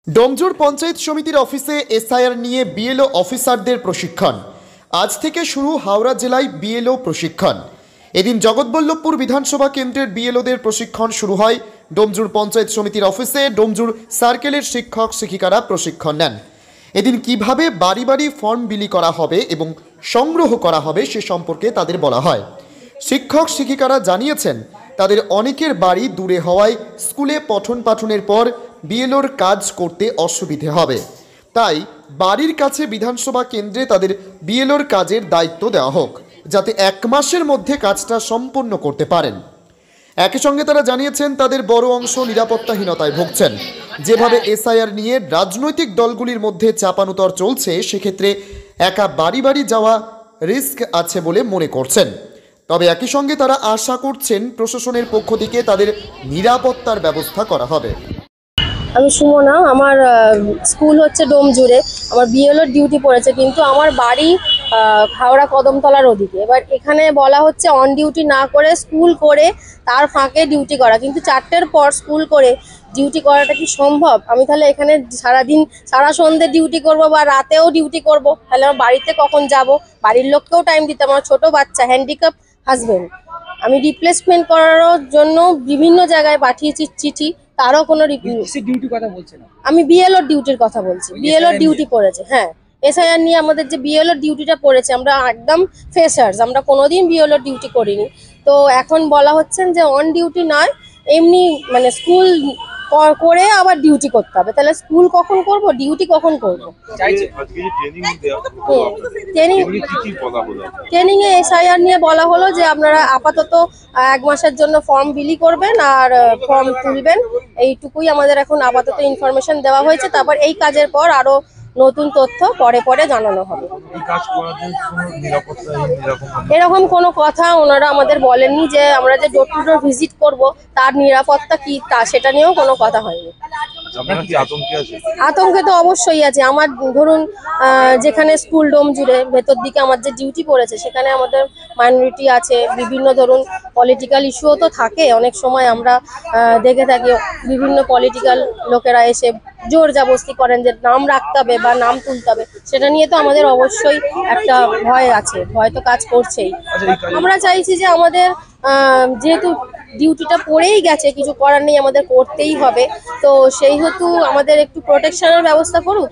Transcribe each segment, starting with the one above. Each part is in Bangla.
ডোমজুর পঞ্চায়েত সমিতির অফিসে এসআইআর নিয়ে বিএলও অফিসারদের প্রশিক্ষণ। আজ থেকে শুরু হাওড়া জেলায় বিএলও প্রশিক্ষণ। এদিন জগৎবল্লভপুর বিধানসভা কেন্দ্রের বিএলওদের প্রশিক্ষণ শুরু হয় ডোমজুর পঞ্চায়েত সমিতির অফিসে। ডোমজুর সার্কেলের শিক্ষক শিক্ষিকারা প্রশিক্ষণ নেন। এদিন কিভাবে বাড়ি বাড়ি ফর্ম বিলি করা হবে এবং সংগ্রহ করা হবে সে সম্পর্কে তাদের বলা হয়। শিক্ষক শিক্ষিকারা জানিয়েছেন তাদের অনেকের বাড়ি দূরে হওয়ায় স্কুলে পঠন পাঠনের পর বিএলওর কাজ করতে অসুবিধে হবে, তাই বাড়ির কাছে বিধানসভা কেন্দ্রে তাদের বিএলওর কাজের দায়িত্ব দেওয়া হোক, যাতে 1 মাসের মধ্যে কাজটা সম্পন্ন করতে পারেন। একই সঙ্গে তারা জানিয়েছেন তাদের বড় অংশ নিরাপত্তাহীনতায় ভুগছেন। যেভাবে এসআইআর নিয়ে রাজনৈতিক দলগুলির মধ্যে চাপানুতর চলছে, সেক্ষেত্রে একা বাড়ি বাড়ি যাওয়া রিস্ক আছে বলে মনে করছেন। তবে একই সঙ্গে তারা আশা করছেন প্রশাসনের পক্ষ থেকে তাদের নিরাপত্তার ব্যবস্থা করা হবে। আমি সুমনা, আমার স্কুল হচ্ছে ডোমজুড়ে, আমার বিএলওর ডিউটি পড়েছে, কিন্তু আমার বাড়ি হাওড়া কদমতলার ওদিকে। এবার এখানে বলা হচ্ছে অন ডিউটি না করে স্কুল করে তার ফাঁকে ডিউটি করা, কিন্তু 4টের পর স্কুল করে ডিউটি করাটা কি সম্ভব? আমি তাহলে এখানে সারাদিন সারা সন্ধ্যে ডিউটি করব বা রাতেও ডিউটি করব, তাহলে আমার বাড়িতে কখন যাব? বাড়ির লোককেও টাইম দিতে, আমার ছোট বাচ্চা, হ্যান্ডিক্যাপ হাজবেন্ড। আমি রিপ্লেসমেন্ট করার জন্য বিভিন্ন জায়গায় পাঠিয়েছি চিঠি, তারও কোনো ডিউটি কথা বলছে না। আমি বিএলওর ডিউটির কথা বলছি। বিএলওর ডিউটি পড়েছে, হ্যাঁ, এসআইআর নিয়ে আমাদের যে বিএলওর ডিউটিটা পড়েছে, আমরা একদম ফ্রেশার্স, আমরা কোনোদিন বিএলওর ডিউটি করিনি। তো এখন বলা হচ্ছে যে অন ডিউটি নয়, এমনি মানে স্কুল করে আবার ডিউটি করতে হবে। তাহলে স্কুল কখন করব, ডিউটি কখন করব? ট্রেনিং এ এসআইআর নিয়ে বলা হলো যে আপনারা আপাতত 1 মাসের জন্য ফর্ম বিলি করবেন আর ফর্ম তুলবেন, এইটুকুই আমাদের এখন আপাতত ইনফরমেশন দেওয়া হয়েছে। তারপর এই কাজের পর আরো নতুন তথ্য পরে পরে জানানো হবে। এরকম কোনো কথা ওনারা আমাদের বলেননি যে আমরা যে ডোর টু ডোর ভিজিট করব তার নিরাপত্তা কি তা সেটা নিয়েও কোনো কথা হয়নি। আতঙ্কে তো অবশ্যই আছে। আমার ধরুন যেখানে স্কুল ডোমজুড়ে ভেতর দিকে আমার যে ডিউটি পড়েছে, সেখানে আমাদের মাইনরিটি আছে, বিভিন্ন ধরুন পলিটিক্যাল ইস্যুও তো থাকে। অনেক সময় আমরা দেখে থাকি বিভিন্ন পলিটিক্যাল লোকেরা এসে জোর জবরদস্তি করেন যে নাম রাখতে হবে বা নাম তুলতে হবে, সেটা নিয়ে তো আমাদের অবশ্যই একটা ভয় আছে, ভয় তো কাজ করছেই। আমরা চাইছি যে আমাদের যেহেতু ডিউটিটা পড়েই গেছে, কিছু করার নেই, আমাদের করতেই হবে, তো সেই হেতু আমাদের একটু প্রোটেকশনের ব্যবস্থা করুক।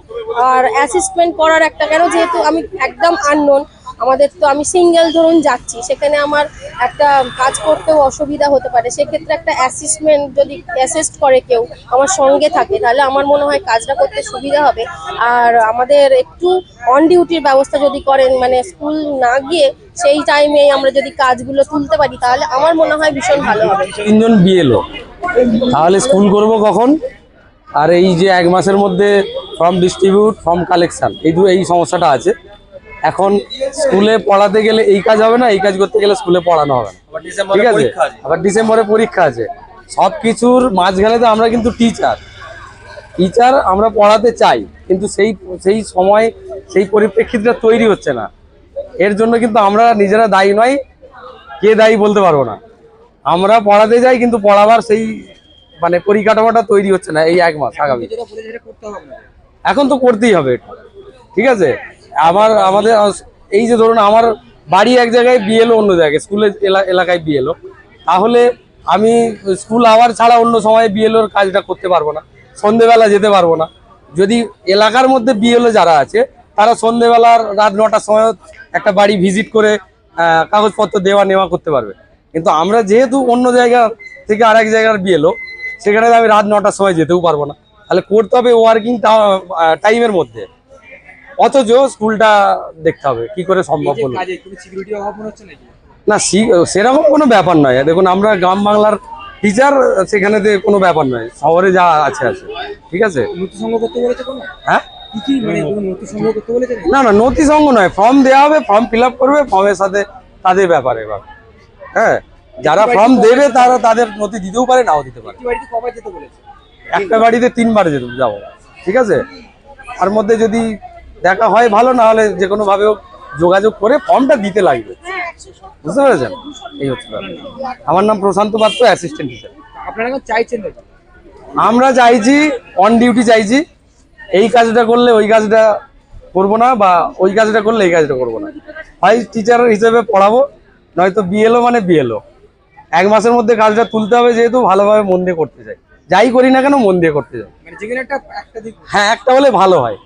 আর অ্যাসিস্টমেন্ট করার একটা, কেন যেহেতু আমি একদম আননোন, আমাদের তো আমি সিঙ্গেল ধরুন যাচ্ছি, সেখানে আমার একটা কাজ করতেও অসুবিধা হতে পারে। সেক্ষেত্রে একটা অ্যাসিস্টমেন্ট যদি অ্যাসিস্ট করে কেউ আমার সঙ্গে থাকে, তাহলে আমার মনে হয় কাজটা করতে সুবিধা হবে। আর আমাদের একটু অন ডিউটির ব্যবস্থা যদি করেন, মানে স্কুল না গিয়ে সেই টাইমে আমরা যদি কাজগুলো তুলতে পারি, তাহলে আমার মনে হয় ভীষণ ভালো হবে। 3 জন বিএলও, তাহলে স্কুল করব কখন? আর এই যে 1 মাসের মধ্যে ফর্ম ডিস্ট্রিবিউট, ফর্ম কালেকশন, এই সমস্যাটা আছে। এখন স্কুলে পড়াতে গেলে এই কাজ হবে না, এই কাজ করতে গেলে স্কুলে পড়ানো হবে না, ঠিক আছে? আবার ডিসেম্বরে পরীক্ষা আছে। সব কিছুর মাঝখানে তো আমরা কিন্তু টিচার আমরা পড়াতে চাই, কিন্তু সেই সময় সেই পরিপ্রেক্ষিতটা তৈরি হচ্ছে না। এর জন্য কিন্তু আমরা নিজেরা দায়ী নয়, কে দায়ী বলতে পারবো না। আমরা পড়াতে যাই, কিন্তু পড়াবার সেই মানে পরিকাঠামোটা তৈরি হচ্ছে না। এই 1 মাস আগামী এখন তো করতেই হবে, ঠিক আছে? আমাদের এই যে ধরুন আমার বাড়ি এক জায়গায়, বিএলও অন্য জায়গায়, স্কুলের এলাকায় বিএলও, তাহলে আমি স্কুল আওয়ার ছাড়া অন্য সময় বিএলওর কাজটা করতে পারবো না, সন্ধেবেলা যেতে পারবো না। যদি এলাকার মধ্যে বিএলও যারা আছে, তারা সন্ধেবেলার রাত 9টার সময় একটা বাড়ি ভিজিট করে কাগজপত্র দেওয়া নেওয়া করতে পারবে। কিন্তু আমরা যেহেতু অন্য জায়গা থেকে আরেক জায়গার বিএলও, সেখানে আমি রাত 9টার সময় যেতেও পারবো না, তাহলে করতে হবে ওয়ার্কিং টাইমের মধ্যে। অথচ স্কুলটা দেখতে হবে কি করে সম্ভব হলো না। সেরকম কোনো ব্যাপার নয়। দেখুন, আমরা গ্রাম বাংলার টিচার, সেখানে কোনো ব্যাপার নয়, শহরে যা আছে, ঠিক আছে? হ্যাঁ, না না, নথি সঙ্গ নয়, ফর্ম দেওয়া হবে, ফর্ম ফিল আপ করবে, ফর্মের সাথে তাদের ব্যাপারে। হ্যাঁ, যারা ফর্ম দেবে তারা তাদের নথি দিতেও পারে, নাও দিতে পারে। একটা বাড়িতে 3 বার যাবো, ঠিক আছে? তার মধ্যে যদি দেখা হয় ভালো, না হলে যে কোনো ভাবে যোগাযোগ করে ফর্মটা দিতে লাগবে, বুঝতে পেরেছেন? এই হচ্ছে ব্যাপার। আমার নাম প্রশান্ত পাত্র, অ্যাসিস্ট্যান্ট টিচার। আপনারা চাইছেন? আমরা চাইছি অন ডিউটি চাইছি, এই কাজটা করলে ওই কাজটা করবো না, বা ওই কাজটা করলে এই কাজটা করবো না। হয় টিচার হিসেবে পড়াবো, নয়তো বিএলও মানে বিএলও। 1 মাসের মধ্যে কাজটা তুলতে হবে, যেহেতু ভালোভাবে মন দিয়ে করতে চাই। যাই করি না কেন মন দিয়ে করতে চাই। মানে যেখানে একটা দিক হ্যাঁ, একটা হলে ভালো হয়।